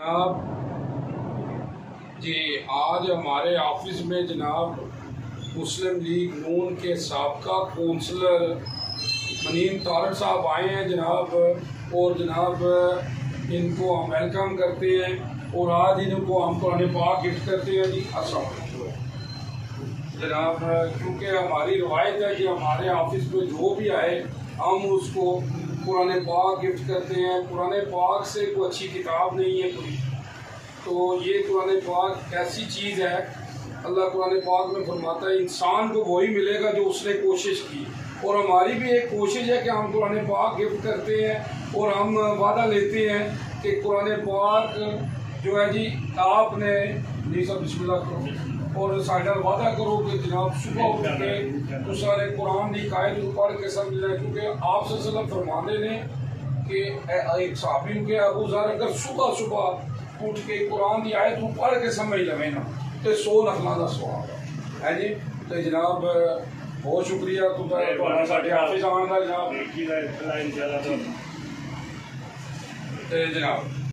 جناب جی آج ہمارے آفس میں جناب مسلم لیگ نون کے سابقہ کونسلر منیم طارق صاحب آئے ہیں جناب، اور جناب ان کو ہم ویلکم کرتے ہیں اور آج ان کو ہم قرآن پاک گفٹ کرتے ہیں جی۔ السلام علیکم جناب، کیونکہ ہماری روایت ہے کہ ہمارے آفس میں جو بھی آئے ہم اس کو قرآن پاک گفٹ کرتے ہیں۔ قرآن پاک سے کوئی اچھی کتاب نہیں ہے کوئی، تو یہ قرآن پاک ایسی چیز ہے، اللہ قرآن پاک میں فرماتا ہے انسان کو وہی ملے گا جو اس نے کوشش کی، اور ہماری بھی ایک کوشش ہے کہ ہم قرآن پاک گفٹ کرتے ہیں اور ہم وعدہ لیتے ہیں کہ قرآن پاک جو ہے جی آپ نے جی سب بسم اللہ کرو اور سائڈر وعدہ کرو کہ جناب صبح اٹھ کے تو سارے قرآن کی قائد پڑھ کے سمجھ جائے، کیونکہ آپ صلی اللہ علیہ وسلم فرمانے نے کہ ایک صحابی کے ابو ذر اگر صبح اٹھ کے قرآن کی آیت پڑھ کے سمجھ لیں نا تو 100 نفلوں کا ثواب ہے جی۔ تو جناب بہت شکریہ ساڈے آفس آنے کا جناب۔